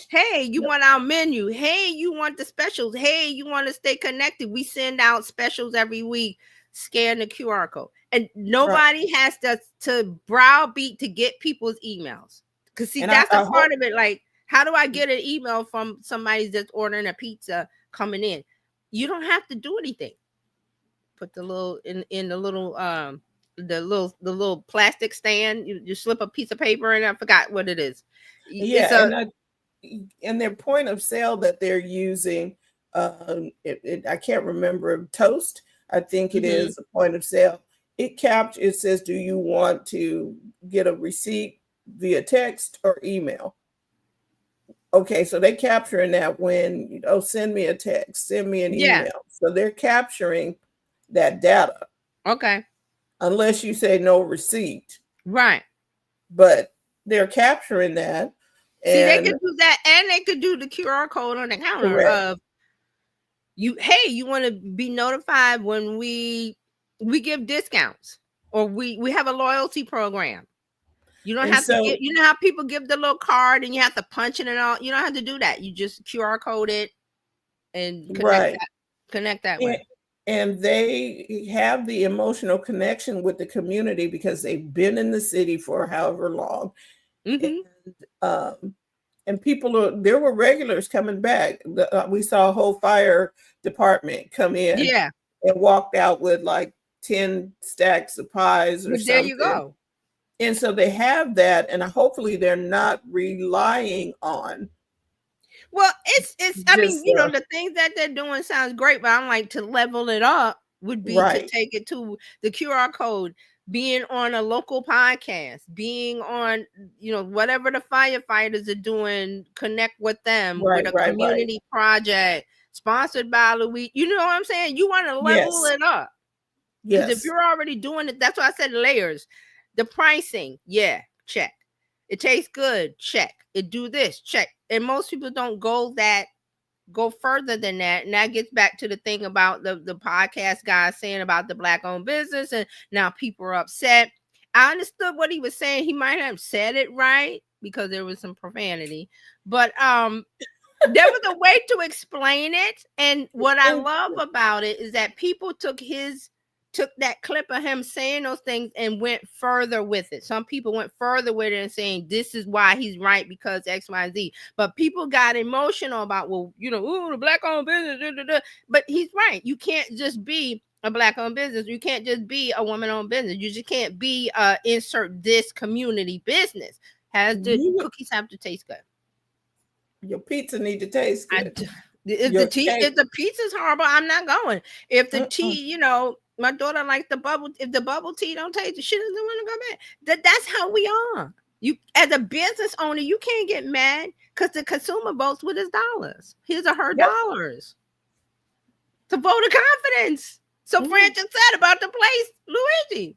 Hey, you want our menu? Hey, you want the specials? Hey, you want to stay connected? We send out specials every week. Scan the QR code, and right. nobody has to browbeat to get people's emails. Cause see, And that's a I part hope, of it. Like, how do I get an email from somebody that's ordering a pizza coming in? You don't have to do anything. Put the little in the little plastic stand. You slip a piece of paper, and I forgot what it is. It's yeah, a and their point of sale that they're using, I can't remember, Toast, I think it mhm. is a point of sale. It says, do you want to get a receipt via text or email? Okay, so they capturing that when, send me a text, send me an Yeah. email. So they're capturing that data Okay. unless you say no receipt. Right. But they're capturing that. See, they And could do that, and they could do the QR code on the counter correct. of you. Hey, you want to be notified when we give discounts, or we have a loyalty program. You don't And have to get. so, You know how people give the little card and you have to punch it and all. You don't have to do that. You just QR code it and right. connect that And, way. and they have the emotional connection with the community because they've been in the city for however long. And Mm-hmm. um, and people are, there were regulars coming back. We saw a whole fire department come in Yeah, and walked out with like 10 stacks of pies or but there you something. go. And so they have that, and hopefully they're not relying on Well, it's. I mean, just the things that they're doing sounds great, but I'm like, to level it up would be to right, take it to the QR code, being on a local podcast, being on, whatever the firefighters are doing, connect with them with right, a right, right. community project sponsored by Louis. You know what I'm saying? You want to level Yes, it up. Because if yes. you're already doing it, that's why I said layers. The pricing, yeah, check. It tastes good, check. It do this, check. And most people don't go further than that. And that gets back to the thing about the podcast guy saying about the black owned business, and now people are upset. I understood what he was saying. He might have said it right because there was some profanity, but there was a way to explain it. And what I And love about it is that people took that clip of him saying those things and went further with it. Some people went further with it and saying this is why he's right because X, Y, and Z. But people got emotional about, well, ooh, the black owned business. Da, da, da. But he's right. You can't just be a black owned business. You can't just be a woman owned business. You just can't be insert this community business. you, Cookies have to taste good. your pizza need to taste I good. d- if Your cake, the pizza's horrible, I'm not going. If the mm-mm. tea, my daughter liked the bubble. If the bubble tea don't taste, she doesn't want to go back. That's how we are. You, as a business owner, you can't get mad because the consumer votes with his dollars, his or her Yep. dollars, to vote of confidence. So Mhm. Fran just said about the place, Luigi.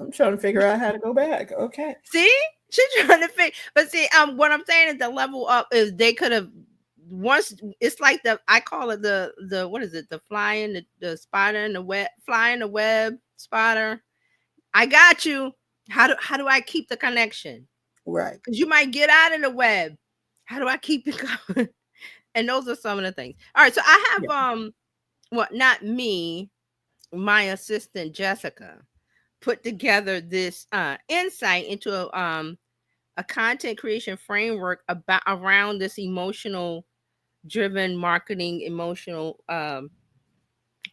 I'm trying to figure out how to go back. Okay. See, she's trying to figure. But see, what I'm saying is the level up is they could have once. It's like I call it the what is it? The flying the spider in the web, flying the web spider. I got you. How do I keep the connection? Right. Because you might get out of the web. How do I keep it going? And those are some of the things. All right, so I Yeah. have what not me, my assistant Jessica put together this insight into a content creation framework about around this emotional driven marketing, emotional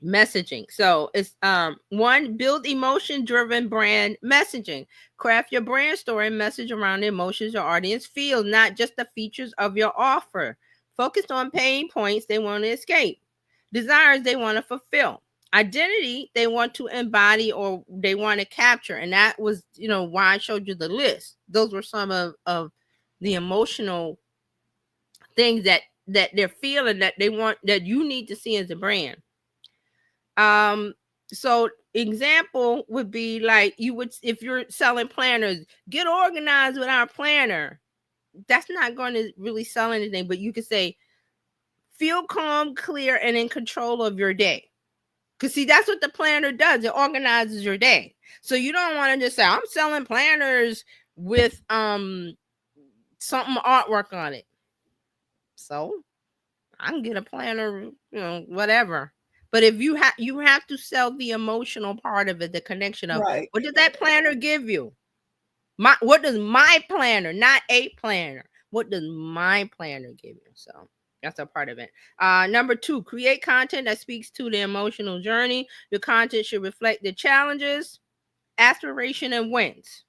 messaging. So it's one, build emotion driven brand messaging. Craft your brand story and message around the emotions your audience feels, not just the features of your offer. Focus on pain points they want to escape, desires they want to fulfill, identity they want to embody or they want to capture. And that was, why I showed you the list. Those were some of the emotional things that they're feeling that they want, that you need to see as a brand. So example would be like, you would, if you're selling planners, get organized with our planner. That's not going to really sell anything, but you could say, feel calm, clear, and in control of your day. Because see, that's what the planner does. It organizes your day. So you don't want to just say, I'm selling planners with something artwork on it. So I can get a planner, whatever. But if you have to sell the emotional part of it, the connection of Right. what does that planner give you? What does my planner, not a planner, what does my planner give you? So that's a part of it. Number two, create content that speaks to the emotional journey. Your content should reflect the challenges, aspiration, and wins.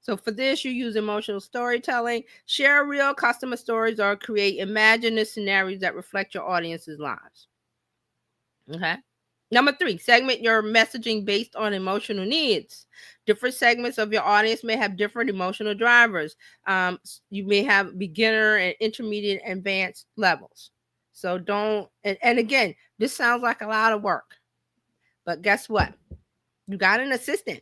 So for this, you use emotional storytelling, share real customer stories, or create imaginative scenarios that reflect your audience's lives. Okay. Number three, segment your messaging based on emotional needs. Different segments of your audience may have different emotional drivers. You may have beginner and intermediate and advanced levels. So don't, and again, this sounds like a lot of work. But guess what? You got an assistant.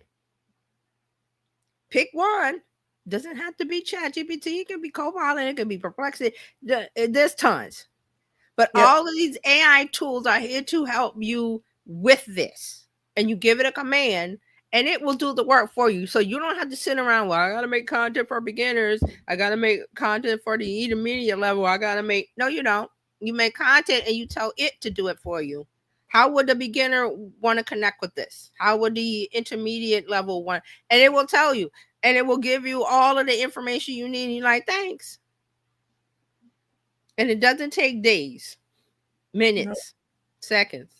Pick one. Doesn't have to be ChatGPT. It can be Copilot. It can be Perplexity. There's tons. But Yep. all of these AI tools are here to help you with this. And you give it a command and it will do the work for you. So you don't have to sit around, well, I got to make content for beginners. I got to make content for the intermediate level. No, you don't. You make content and you tell it to do it for you. How would the beginner want to connect with this? How would the intermediate level want? And it will tell you. And it will give you all of the information you need. And you're like, thanks. And it doesn't take days, minutes, seconds.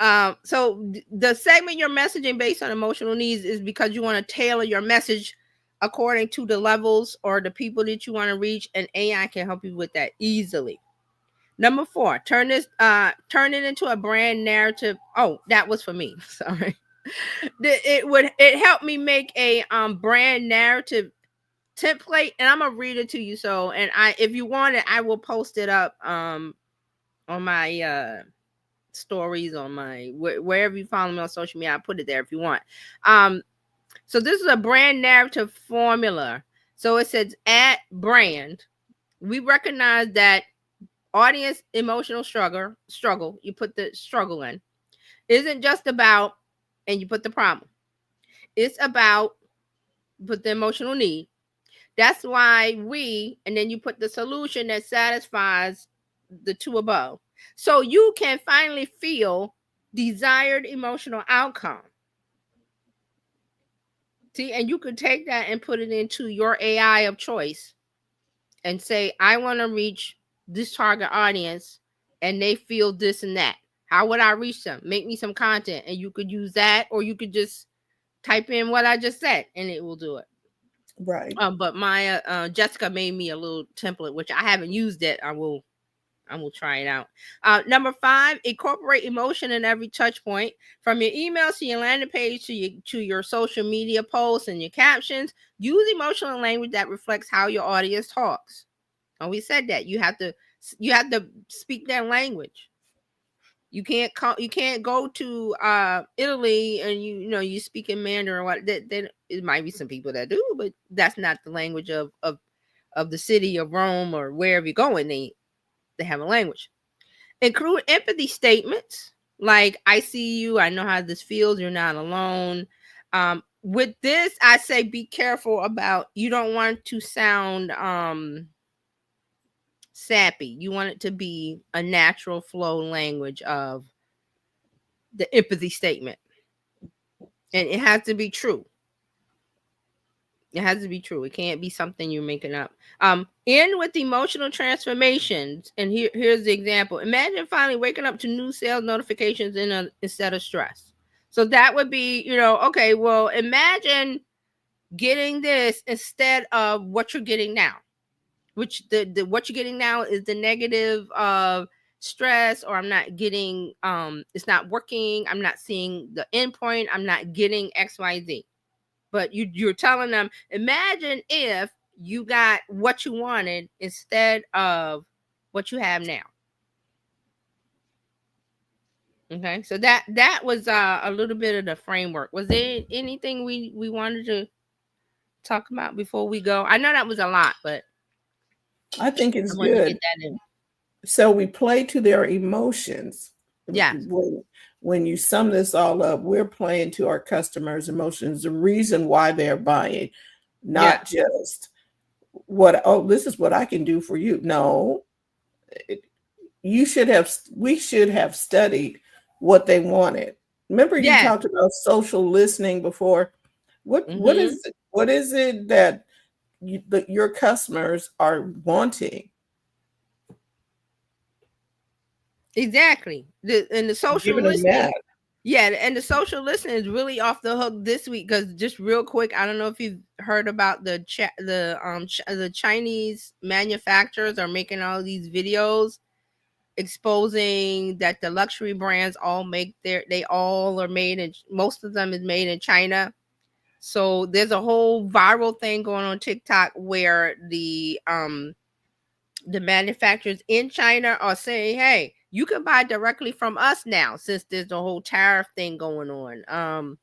So the segment you're messaging based on emotional needs is because you want to tailor your message according to the levels or the people that you want to reach, and AI can help you with that easily. Number 4, turn it into a brand narrative. Oh, that was for me. Sorry. It helped me make a brand narrative template, and I'm gonna read it to you. So, and if you want it, I will post it up on my stories, on my wherever you follow me on social media. I'll put it there if you want. So this is a brand narrative formula. So it says at brand, we recognize that audience emotional struggle, you put the struggle in, isn't just about, and you put the problem. It's about, put the emotional need. That's why and then you put the solution that satisfies the two above. So you can finally feel desired emotional outcome. See, and you could take that and put it into your AI of choice and say, I want to reach this target audience and they feel this and that. How would I reach them? Make me some content. And you could use that, or you could just type in what I just said and it will do it. Right. But my Jessica made me a little template, which I haven't used it. I will try it out. Number 5, incorporate emotion in every touch point, from your emails to your landing page to your social media posts and your captions. Use emotional language that reflects how your audience talks. And we said that you have to speak that language. You can't go to Italy and you speak in Mandarin. What that it might be some people that do, but that's not the language of the city of Rome or wherever you're going. They have a language. Include empathy statements like, I see you, I know how this feels, you're not alone. With this, I say be careful about, you don't want to sound sappy. You want it to be a natural flow language of the empathy statement. And it has to be true. It has to be true. It can't be something you're making up. End with emotional transformations. And here's the example. Imagine finally waking up to new sales notifications instead of stress. So that would be, okay, well, imagine getting this instead of what you're getting now, which the what you're getting now is the negative of stress, or I'm not getting, it's not working. I'm not seeing the end point. I'm not getting XYZ. But you're telling them, imagine if you got what you wanted instead of what you have now. Okay, so that was a little bit of the framework. Was there anything we wanted to talk about before we go? I know that was a lot, but I think it's I wanted to good. get that in. So we play to their emotions. Yeah. When you sum this all up, we're playing to our customers' emotions, the reason why they're buying, not just this is what I can do for you. No, we should have studied what they wanted. Remember, you talked about social listening before. What is it that your customers are wanting? Exactly. And the social Giving them listening. that. Yeah, and the social listening is really off the hook this week, because just real quick, I don't know if you've heard about the Chinese manufacturers are making all these videos exposing that the luxury brands they all are made in, most of them is made in China. So there's a whole viral thing going on TikTok where the manufacturers in China are saying, hey, you can buy directly from us now since there's the whole tariff thing going on.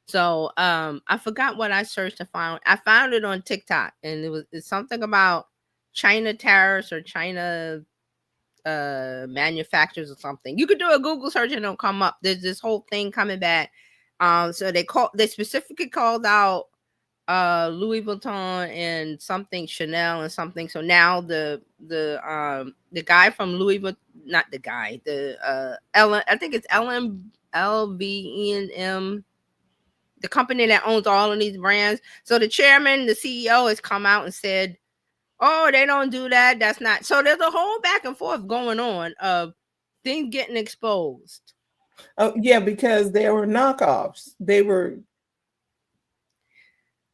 So I forgot what I searched to find. I found it on TikTok, and it's something about China tariffs or China manufacturers or something. You could do a Google search and it'll come up. There's this whole thing coming back. So they specifically called out Louis Vuitton and something Chanel and something. So now the guy from Louis Vuitton, not the guy, the Ellen, I think it's LVNM, the company that owns all of these brands. So the chairman, the CEO, has come out and said, "Oh, they don't do that. That's not." So there's a whole back and forth going on of things getting exposed. Oh yeah, because they were knockoffs. They were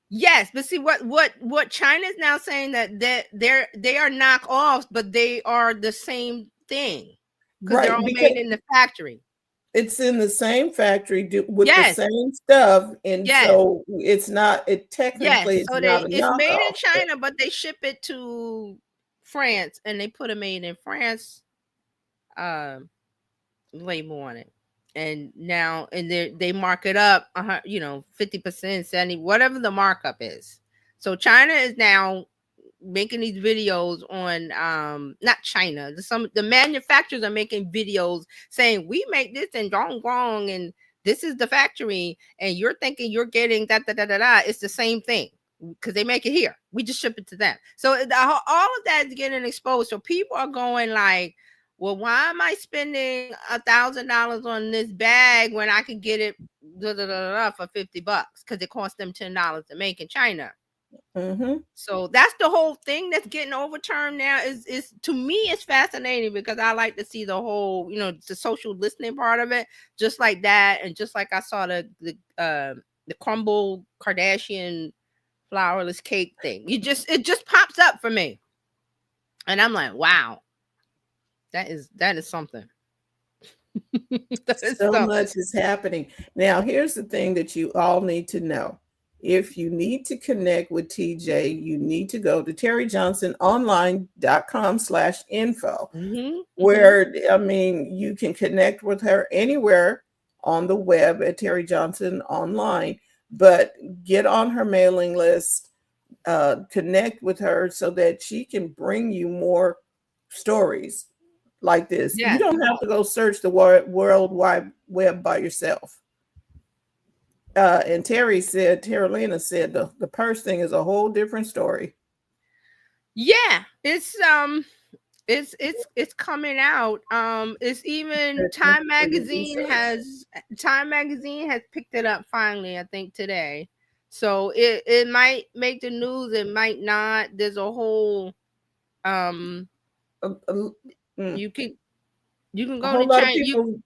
Yes, but see what China is now saying that they are knockoffs, but they are the same thing because they're right all because made in the factory. it's in the same factory with the Yes, same stuff, and yes, so it's not. It yes. technically it's So not a it's made in knockoff. China, but they ship it to France, and they put a made in France uh, label on it. And now, and they mark it up, 50%, 70, whatever the markup is. So China is now making these videos on not China. The manufacturers are making videos saying we make this in Hong Kong and this is the factory, and you're thinking you're getting that da da da da. It's the same thing because they make it here. We just ship it to them. So all of that is getting exposed. So people are going like, well, why am I spending $1,000 on this bag when I can get it for $50 because it costs them $10 to make in China? Mm-hmm. So that's the whole thing that's getting overturned now. Is to me, it's fascinating because I like to see the whole, the social listening part of it, just like that, and just like I saw the crumble Kardashian flourless cake thing. It just pops up for me, and I'm like, wow, that is something. That is So something. much is happening. Now, here's the thing that you all need to know. If you need to connect with TJ, you need to go to terryjohnsononline.com/info, Mm-hmm, mm-hmm. where, I mean, you can connect with her anywhere on the web at Terry Johnson Online, but get on her mailing list, connect with her so that she can bring you more stories like this. You Yes. don't have to go search the World Wide Web by yourself. And Terralina said the purse thing is a whole different story. Yeah. It's coming out. It's even Time Magazine has picked it up finally, I think today. So it might make the news, it might not. There's a whole um A, a, mm, you can you can a go to whole lot of China. people,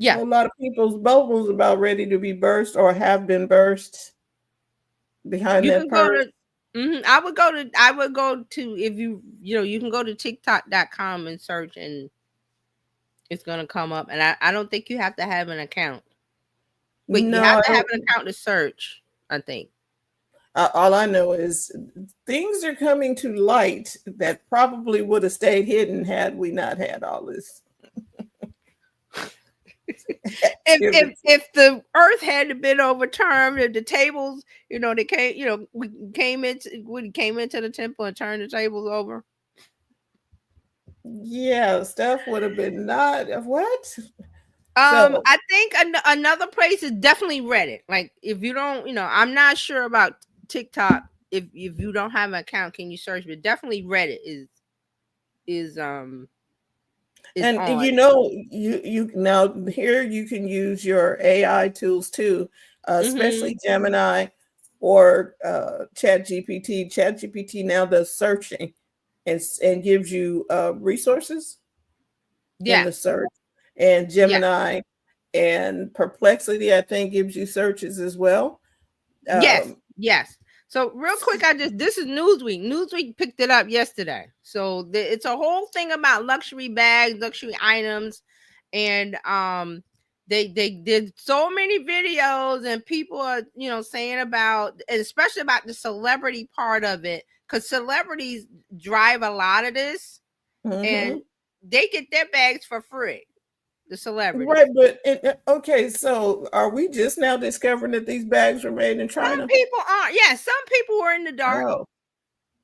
a Yeah, whole lot of people's bubbles about ready to be burst or have been burst behind you that can go purse. to I would go to if you can go to tiktok.com and search, and it's gonna come up. And I don't think you have to have an account. Wait, you No, have I to have don't. an account to search, I think. All I know is things are coming to light that probably would have stayed hidden had we not had all this activity. If the earth had been overturned, if the tables, they came, we came into the temple and turned the tables over. Yeah, stuff would have been not what. So I think another place is definitely Reddit. Like if you don't, I'm not sure about TikTok. If you don't have an account, can you search? But definitely Reddit is um is and on. you now here you can use your AI tools too, Mm-hmm. especially Gemini or Chat GPT. Chat GPT now does searching and gives you resources in Yeah. the search, and Yeah. Gemini and Perplexity I think gives you searches as well. Yes, Um, yes. So real quick, this is Newsweek. Newsweek picked it up yesterday. So it's a whole thing about luxury bags, luxury items, and they did so many videos, and people are saying about, and especially about the celebrity part of it, because celebrities drive a lot of this, and mhm. they get their bags for free. The celebrities. Right, but okay, so are we just now discovering that these bags were made in Some China? people aren't. Yeah, some people were in the dark. Oh,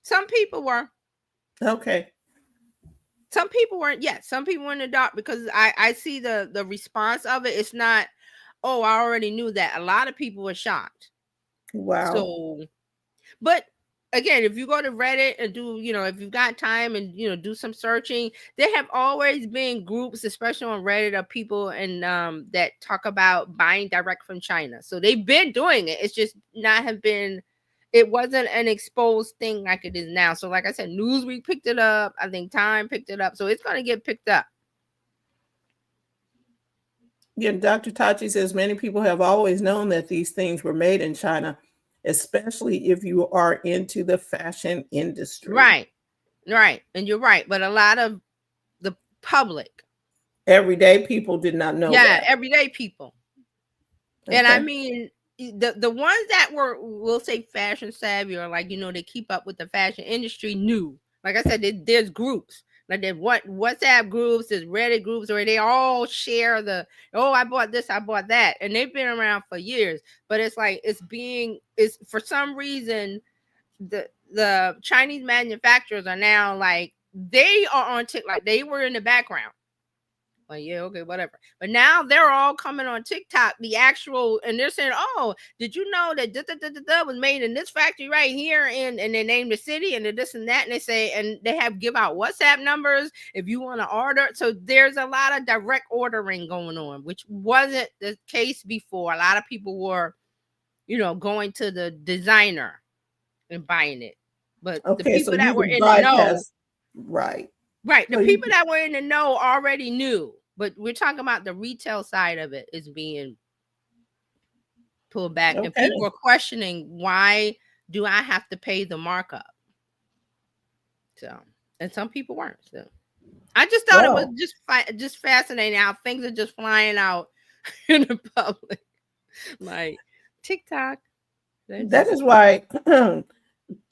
Some people were. okay. Some people weren't. Yeah, some people were in the dark because I see the response of it. It's not. Oh, I already knew that. A lot of people were shocked. Wow. So, but again, if you go to Reddit and do, if you've got time and do some searching, there have always been groups, especially on Reddit, of people and that talk about buying direct from China. So they've been doing it. It's just not have been. It wasn't an exposed thing like it is now. So, like I said, Newsweek picked it up. I think Time picked it up. So it's going to get picked up. Yeah, Dr. Tachi says many people have always known that these things were made in China, especially if you are into the fashion industry. Right. And you're right. But a lot of the public, everyday people did not know that. Everyday people. Okay. And I mean, the ones that were, we'll say, fashion savvy, or like, they keep up with the fashion industry, knew. Like I said, there's groups. Like there's WhatsApp groups, there's Reddit groups where they all share I bought this, I bought that. And they've been around for years. But it's like it's for some reason, the Chinese manufacturers are now like, they are on TikTok, like they were in the background. Like, yeah, okay, whatever. But now they're all coming on TikTok, the actual, and they're saying, oh, did you know that was made in this factory right here? And they name the city and this and that. And they say, and they give out WhatsApp numbers if you want to order. So there's a lot of direct ordering going on, which wasn't the case before. A lot of people were, going to the designer and buying it. But the people that were in the know. Right. Right. The people that were in the know already knew, but we're talking about the retail side of it is being pulled back. Okay. And people are questioning, why do I have to pay the markup? So, and some people weren't. So I just thought it was just fascinating how things are just flying out in the public. Like TikTok. That is why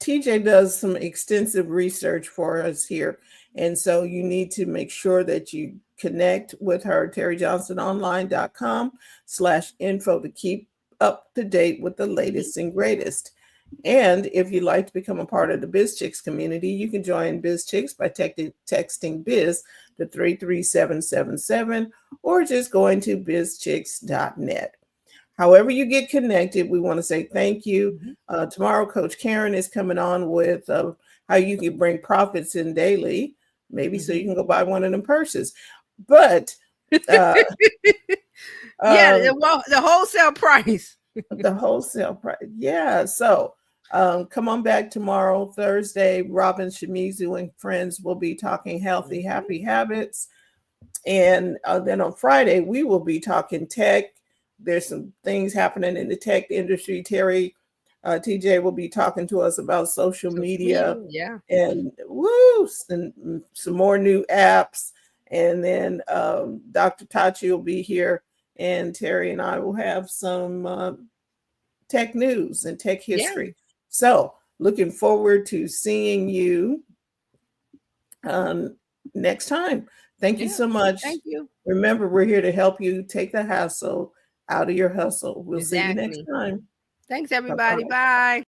TJ does some extensive research for us here. And so you need to make sure that you connect with her, terryjohnsononline.com/info, to keep up to date with the latest and greatest. And if you'd like to become a part of the Bizchicks community, you can join Bizchicks by texting Biz to 33777 or just going to bizchicks.net. However you get connected, we want to say thank you. Tomorrow, Coach Karen is coming on with how you can bring profits in daily, maybe so you can go buy one of them purses. But the wholesale price. The wholesale price. Yeah. So come on back tomorrow, Thursday. Robin Shimizu and friends will be talking healthy, happy habits. And then on Friday, we will be talking tech. There's some things happening in the tech industry. TJ will be talking to us about social media, and some more new apps. And then Dr. Tachi will be here, and Terry and I will have some tech news and tech history. So looking forward to seeing you next time. Thank you so much. Thank you. Remember, we're here to help you take the hassle out of your hustle. We'll see you next time. Thanks, everybody. Bye.